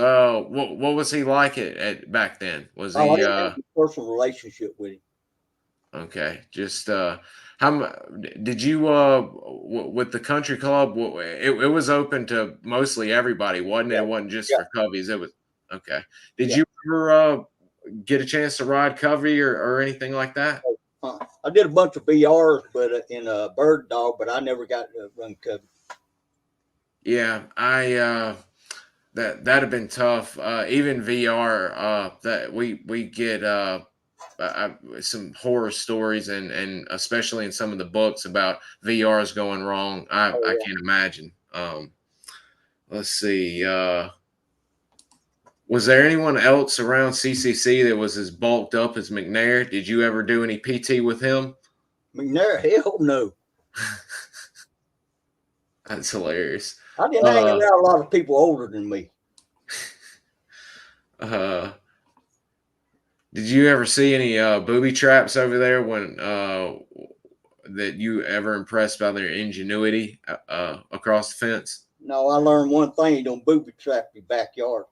he like at back then? Was Oh, I he didn't have a personal relationship with him. okay? Just did you with the country club? It was open to mostly everybody, wasn't it? Yeah, It wasn't just yeah, for Cubbies. It was okay. Did yeah. you ever get a chance to ride Covey or anything like that? I did a bunch of BRs, but in a bird dog, but I never got to run Cubby. Yeah, I that'd have been tough. Even VR, that we get some horror stories and especially in some of the books about VRs going wrong. I Oh can't imagine. Let's see. Was there anyone else around CCC that was as bulked up as McNair? Did you ever do any PT with him? yeah, McNair, hell no. That's hilarious. I didn't hang Uh, around a lot of people older than me. uh, did you ever see any booby traps over there when that you ever impressed by their ingenuity across the fence? No, I learned one thing: you don't booby trap your backyard.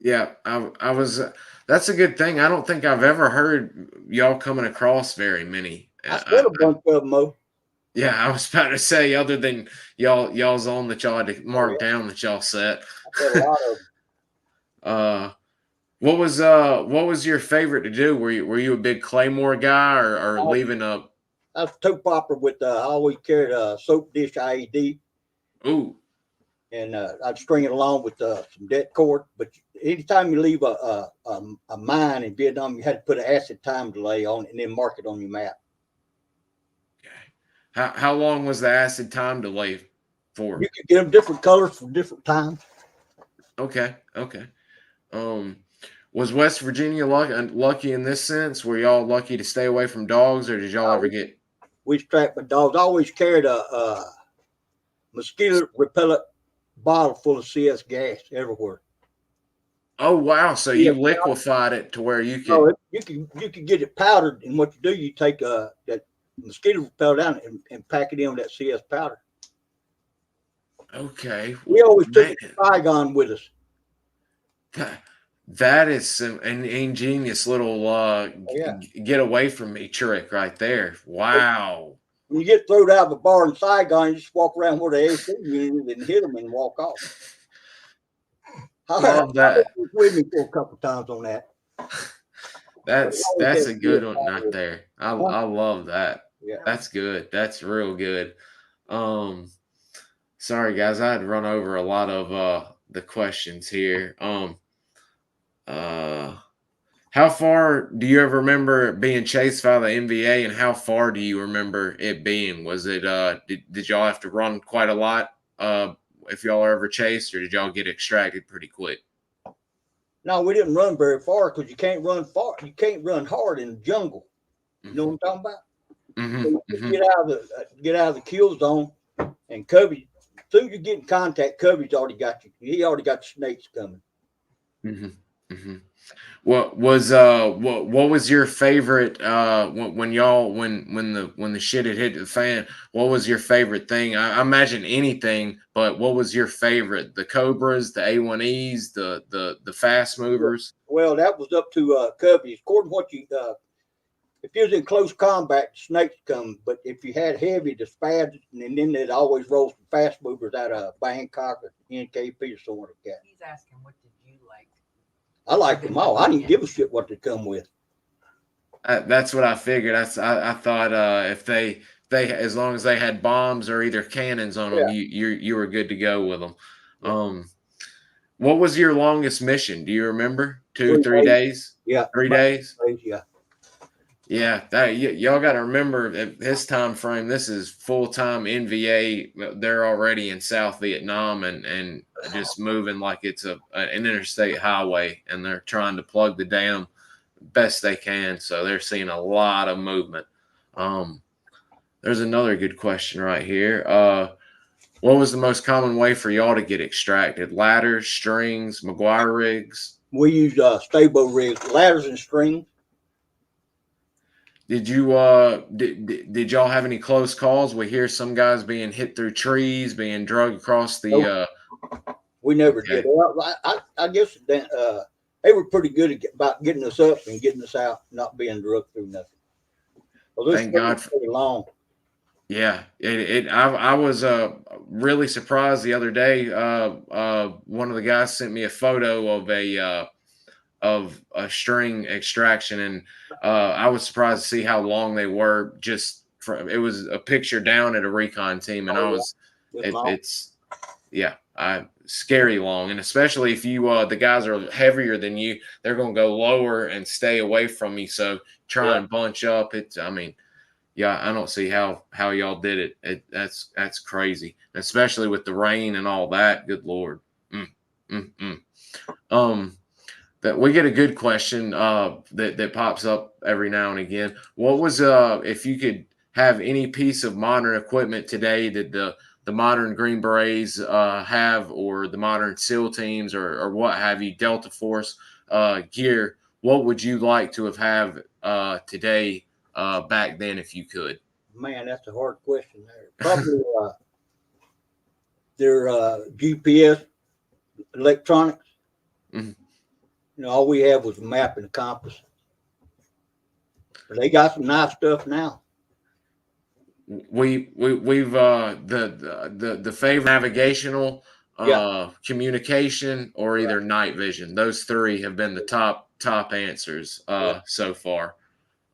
Yeah, I was. That's a good thing. I don't think I've ever heard y'all coming across very many. I set a bunch of them, though. Yeah, I was about to say, other than y'all's own that y'all had to Oh mark yeah, down that y'all set. I set a lot of them. uh, what was your favorite to do? Were you a big Claymore guy or leaving a I was a toe popper with. I always carried a soap dish IED, ooh and I'd string it along with some dead cord. But anytime you leave a mine in Vietnam, you had to put an acid time delay on it and then mark it on your map. how long was the acid time delay for? You could get them different colors for different times. Okay, okay. Um, was West Virginia lucky in this sense? Were y'all lucky to stay away from dogs, or did y'all ever Uh, get? we strapped my dogs. I always carried a mosquito repellent bottle full of CS gas everywhere. Oh wow! So Yeah, you liquefied it to where you no, could. you can get it powdered, and what you do, you take that mosquito repellent out and pack it in with that CS powder. Okay, We always took man, it to Saigon with us. that, that is an ingenious little Oh, yeah. get away from me trick right there. Wow, When you get thrown out of a bar in Saigon, you just walk around where the AC unit and hit them and walk off. I love that. was with me for a couple of times on that. But we always That's had a CS good one right powder. there. Huh? I love that. Yeah. That's good. That's real good. Um, sorry guys, I had run over a lot of the questions here. Uh, how far do you ever remember being chased by the NBA, and how far do you remember it being? Was it did y'all have to run quite a lot if y'all are ever chased, or did y'all get extracted pretty quick? No, we didn't run very far because you can't run far. You can't run hard in the jungle. You know what Hmm. I'm talking about? Hmm. So you Hmm. get out of the kill zone, and Cubby. As soon as you get in contact, Cubby's already got you. He already got the snakes coming. Hmm. Hmm. What was your favorite when y'all when the shit had hit the fan? What was your favorite thing? I imagine anything, but what was your favorite? The Cobras, the A1Es, the fast movers. Well, that was up to Cubby. According to what you, if you was in close combat, the snakes come. But if you had heavy, the spads, and then they'd always roll some fast movers out of Bangkok or NKP or something like that. He's asking, what did you like? I liked them all. I didn't give a shit what they come with. That's what I figured. I thought if they as long as they had bombs or either cannons on them, Yeah, you were good to go with them. yeah. What was your longest mission? Do you remember? Two, Three three days. days, Yeah, 3 days? yeah. Yeah, y'all got to remember at this time frame. This is full time NVA. They're already in South Vietnam and just moving like it's an interstate highway, and they're trying to plug the dam best they can. So they're seeing a lot of movement. Um, there's another good question right here. What was the most common way for y'all to get extracted? Ladders, strings, McGuire rigs? We used stable rigs, ladders and strings. Did you did y'all have any close calls? We hear some guys being hit through trees, being dragged across the. Nope, we never did. Okay, Well, I guess that, they were pretty good about getting us up and getting us out, not being drugged through nothing. Well, this thank spring God. was pretty long. Yeah, I was really surprised the other day. One of the guys sent me a photo of a string extraction, and I was surprised to see how long they were. Just from it was a picture down at a recon team, and Oh I yeah, was it's long. it's yeah, I scary long, and especially if you the guys are heavier than you, they're gonna go lower and stay away from you. So try Yeah, and bunch up. It's I mean yeah, I don't see how y'all did it. That's crazy, especially with the rain and all that. Good lord. Mm, mm, mm. Um, that we get a good question that pops up every now and again. What was if you could have any piece of modern equipment today that the modern Green Berets have, or the modern SEAL teams, or what have you, Delta Force gear? What would you like to have today back then if you could? man, that's a hard question there. Probably their GPS electronics. Mhm. You know, all we had was a map and a compass. But they got some nice stuff now. We've the favorite navigational Yeah, communication or right. either night vision. Those three have been the top answers Yeah. so far.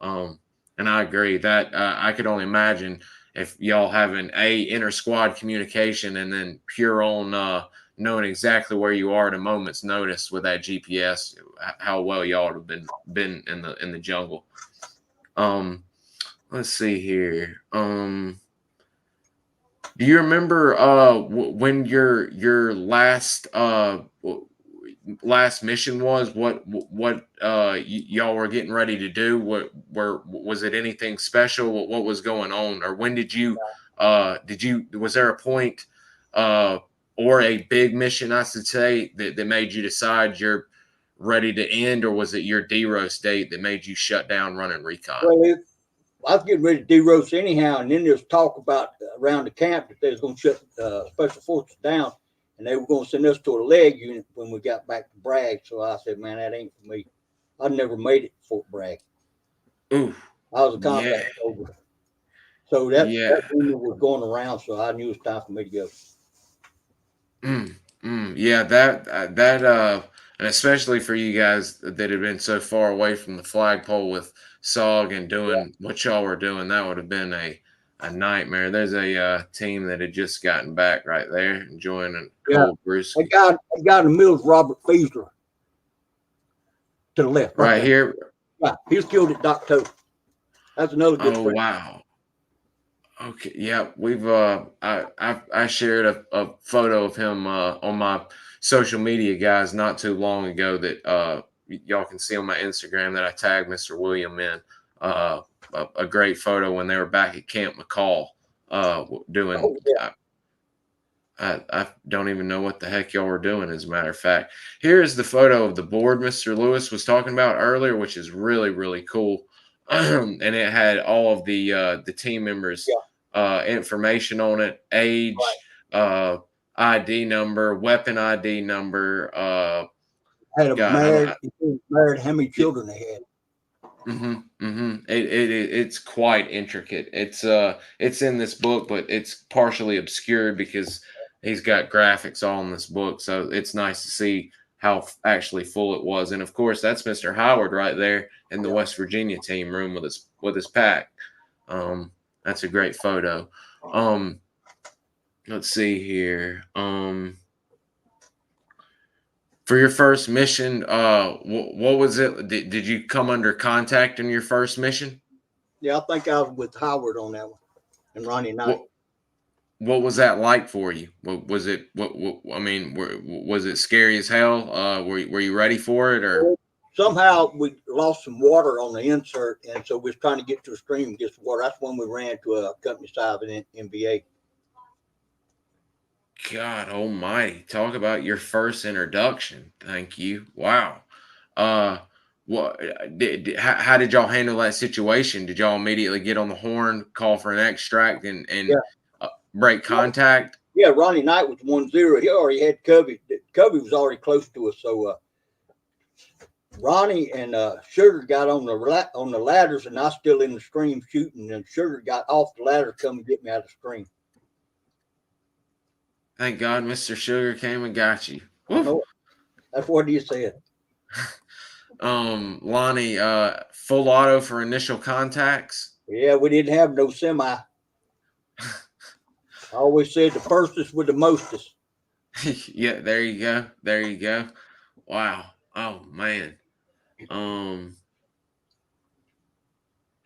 Um, and I agree that I could only imagine if y'all having a inter squad communication and then pure on knowing exactly where you are at a moment's notice with that GPS, how well y'all would have been in the jungle. Um, let's see here. Do you remember when your last mission was? What y'all were getting ready to do? What were was it anything special? What was going on? Or when did you was there a point uh or a big mission I should say that made you decide you're ready to end, or was it your D-Roast date that made you shut down running recon? Well, I was getting ready to de-roast anyhow, and then there's talk about around the camp that they was going to shut special forces down, and they were going to send us to a leg unit when we got back to Bragg. So I said, man, that ain't for me. I never made it to Fort Bragg. Ooh, I was a yeah, combat soldier. So that yeah. rumor was going around, so I knew it was time for me to go. Yeah, and especially for you guys that had been so far away from the flagpole with SOG and Yeah, doing what y'all were doing, that would have been a nightmare. There's a team that had just gotten back right there, enjoying a yeah. cold brewski. That guy in the middle is Robert Feasler to the left, right Right there. here. Yeah, he was killed at Dock Toe. That's another good Oh friend. wow. Okay, yeah, we've I shared a photo of him on my social media guys not too long ago that y'all can see on my Instagram that I tagged Mr. William in uh a great photo when they were back at Camp McCall doing Oh yeah, I don't even know what the heck y'all were doing, as a matter of fact. Here is the photo of the board Mr. Lewis was talking about earlier, which is really, really cool. And it had all of the team members' yeah, information on it, right. age, ID number, weapon ID number. Had a God, I don't. married, married. How many children they had? It's quite intricate. It's in this book, but it's partially obscured because he's got graphics all in this book. So it's nice to see how actually full it was. And of course, that's Mr. Howard right there in the Yeah. West Virginia team room with his pack. Um, that's a great photo. Um, let's see here. For your first mission, what was it? Did you come under contact in your first mission? Yeah, I think I was with Howard on that one and Ronnie Knight. What what was that like for you? What was it? What I mean, was it scary as hell? Were you ready for it or? Somehow we lost some water on the insert, and so we was trying to get to a stream and get some water. That's when we ran to a company side of an MBA. God Almighty! Talk about your first introduction. Thank you. Wow. Uh, what how did y'all handle that situation? Did y'all immediately get on the horn, call for an extract, and Yeah, break contact? yeah. Ronnie Knight was 1-0. He already had Covey. Covey was already close to us, so Ronnie and Sugar got on the ladders, and I was still in the stream shooting. And Sugar got off the ladder, to come and get me out of the stream. Thank God, Mr. Sugar came and got you. I Woo. know it. That's what he said. Lonnie, full auto for initial contacts. Yeah, we didn't have no semi. I always said the firstest with the mostest. Yeah, there you go. There you go. Wow. Oh man. Um,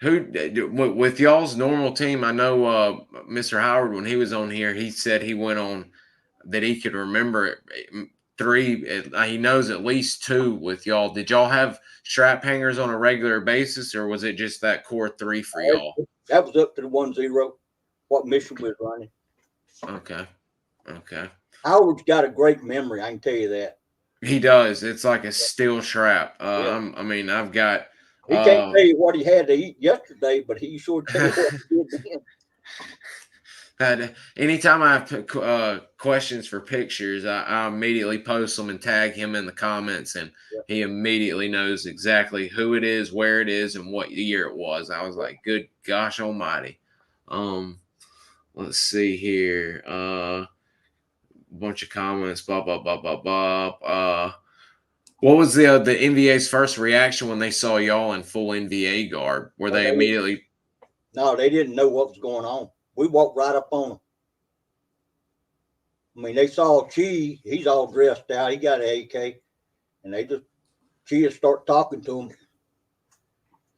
who with y'all's normal team? I know Mr. Howard, when he was on here, he said he went on that he could remember three. He knows at least two with y'all. Did y'all have strap hangers on a regular basis, or was it just that core three for y'all? That was up to the 1-0. What mission was running? Okay. Okay. Howard's got a great memory. I can tell you that. He does. It's like a steel trap. Yeah. I mean, I've got. He can't tell you what he had to eat yesterday, but he sure tell you what he did then. That anytime I have questions for pictures, I immediately post them and tag him in the comments, and Yeah. he immediately knows exactly who it is, where it is, and what year it was. I was like, "Good gosh Almighty!" Let's see here. Bunch of comments. Blah blah blah blah blah. What was the NVA's first reaction when they saw y'all in full NVA garb? Were they immediately? No, they didn't know what was going on. We walked right up on them. I mean, they saw Chi. He's all dressed out. He got an AK, and Chi just start talking to him,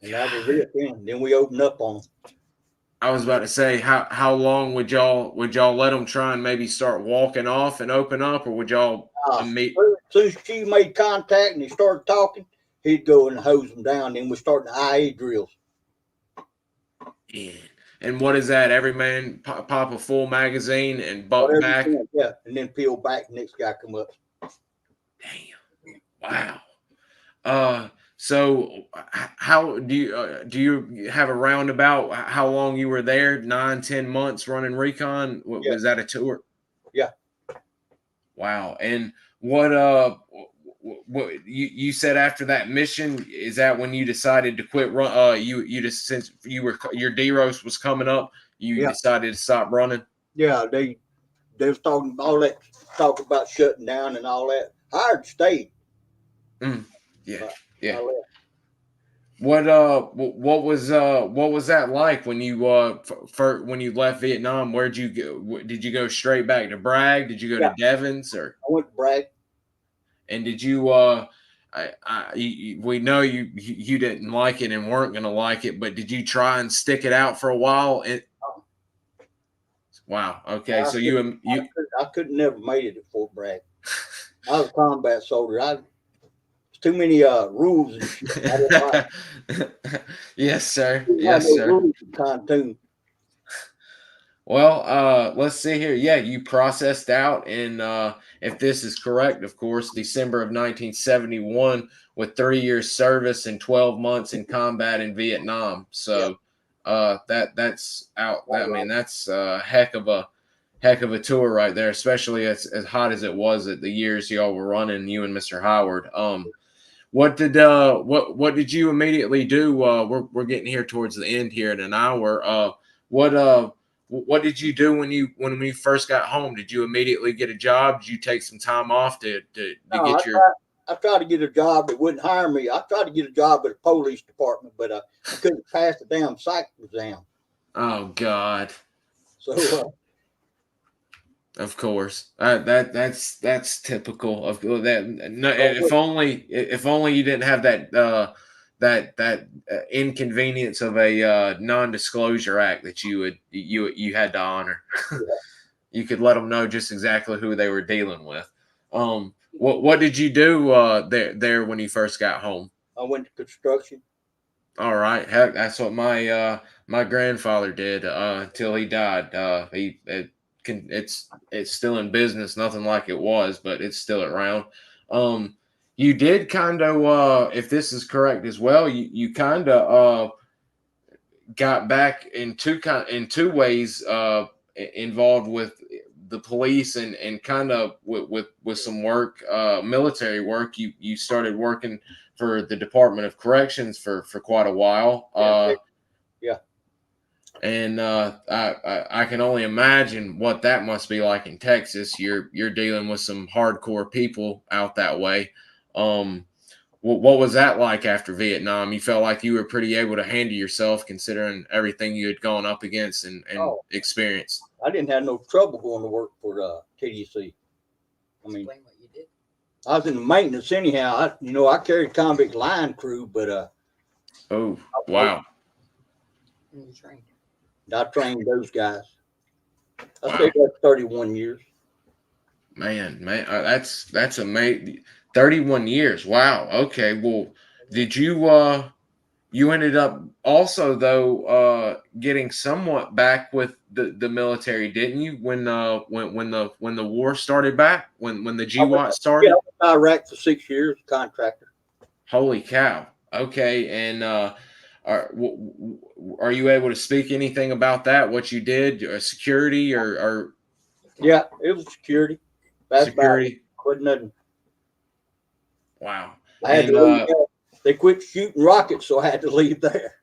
and that was it. Then we opened up on them. I was about to say, how long would y'all let them try and maybe start walking off and open up, or would y'all meet? As soon as Chi made contact and he started talking, he'd go and hose them down. Then we start the IA drills. Yeah. And what is that? Every man pop a full magazine and bump Whatever back. yeah, and then peel back. Next guy come up. Damn! Wow. So how do you have a roundabout? How long you were there? 9-10 months running recon? Yeah. Was that a tour? Yeah. Wow. And what you said after that mission, is that when you decided to quit run? You just, since you were, your D-Roast was coming up, you decided to stop running. Yeah, they was talking all that talk about shutting down and all that. Howard stayed. Yeah. What was that like when you when you left Vietnam? Where'd you go? Did you go straight back to Bragg? Did you go to Devens, or? I went to Bragg. And did you we know you didn't like it and weren't going to like it, but did you try and stick it out for a while? Wow. Okay. So I could never made it at Fort Bragg. I was a combat soldier. Too many rules and shit. I didn't like. Yes, sir. Yes, sir. Rules in Pontoon. Well, let's see here. Yeah, you processed out in, if this is correct, of course, December of 1971, with 3 years service and 12 months in combat in Vietnam. So that's out. I mean, that's a heck of a tour right there, especially as hot as it was at the years y'all were running, you and Mr. Howard. What did you immediately do? We're getting here towards the end here in an hour. What did you do when we first got home? Did you immediately get a job? Did you take some time off to get your? I tried to get a job that wouldn't hire me. I tried to get a job at the police department, but I couldn't pass the damn psych exam. Oh God! So, of course, that's typical of that. No, if only you didn't have that inconvenience of a non-disclosure act that you had to honor. Yeah. You could let them know just exactly who they were dealing with. What did you do there when you first got home? I went to construction. All right, heck, that's what my grandfather did until he died. It's still in business, nothing like it was, but it's still around. you did kind of, if this is correct as well, you kind of got back in two ways involved with the police and kind of with some work, military work. You started working for the Department of Corrections for quite a while. Yeah. And I can only imagine what that must be like in Texas. You're dealing with some hardcore people out that way. Um, what was that like after Vietnam? You felt like you were pretty able to handle yourself considering everything you had gone up against and Oh, experienced. I didn't have no trouble going to work for TDC. I mean, Explain what you did. I was in the maintenance anyhow. I carried convict line crew, but Oh, I, wow. And you trained. I trained those guys. I Wow. stayed there 31 years. Man, that's amazing. 31 years. Wow. Okay. Well, did you ended up also though getting somewhat back with the military, didn't you? When the war started back, when the I went, GWAT yeah, I started? went to Iraq for 6 years, contractor. Holy cow. Okay. And are you able to speak anything about that? What you did, security or Yeah, it was security. That's about it. security? Wasn't nothing. Wow. I had to And leave there. They quit shooting rockets, so I had to leave there.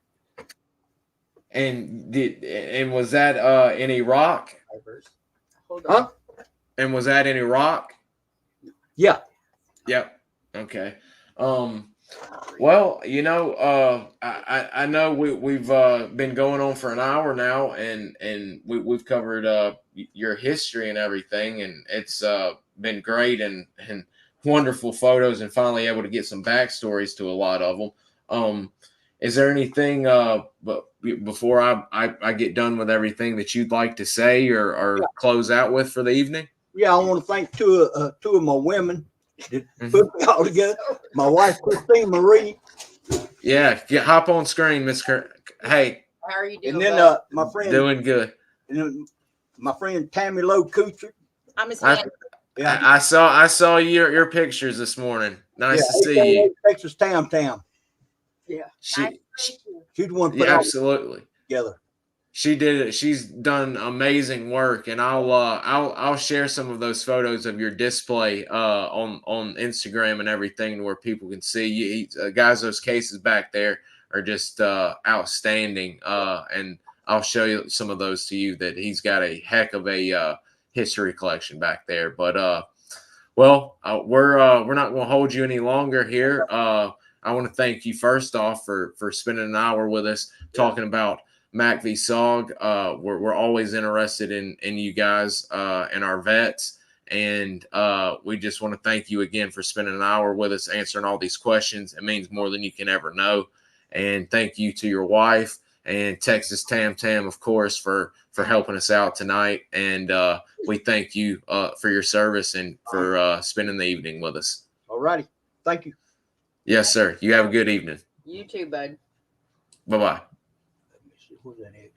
and was that in Iraq? Sappers. Hold on. Huh? And was that in Iraq? Yeah. Yep. Okay. Well, I know we've been going on for an hour now, and we've covered your history and everything, and it's been great and wonderful photos, and finally able to get some backstories to a lot of them. Is there anything but before I get done with everything that you'd like to say or close out with for the evening? Yeah, I want to thank two of my women that Mhm. put me all together. My wife, Christine Marie, Yeah, hop on screen, Miss. Hey, How are you doing? and then bud? my friend, doing good. Tammy Lowe Coocher. I'm Miss I, Ann. Yeah, I saw your pictures this morning. yeah, Nice to see you. AKA Texas Tam Tam. Yeah. She, She's the one put yeah, all absolutely. together. She did it. She's done amazing work, and I'll share some of those photos of your display on Instagram and everything where people can see you guys. Those cases back there are just outstanding, and I'll show you some of those to you. That he's got a heck of a history collection back there. But we're not going to hold you any longer here. I want to thank you first off for spending an hour with us talking about Mac v. Sog. We're always interested in you guys and our vets. And we just want to thank you again for spending an hour with us, answering all these questions. It means more than you can ever know. And thank you to your wife and Texas Tam Tam, of course, for helping us out tonight. And we thank you for your service and for spending the evening with us. All righty. Thank you. Yes, sir. You have a good evening. You too, bud. Bye-bye. Where's that exit?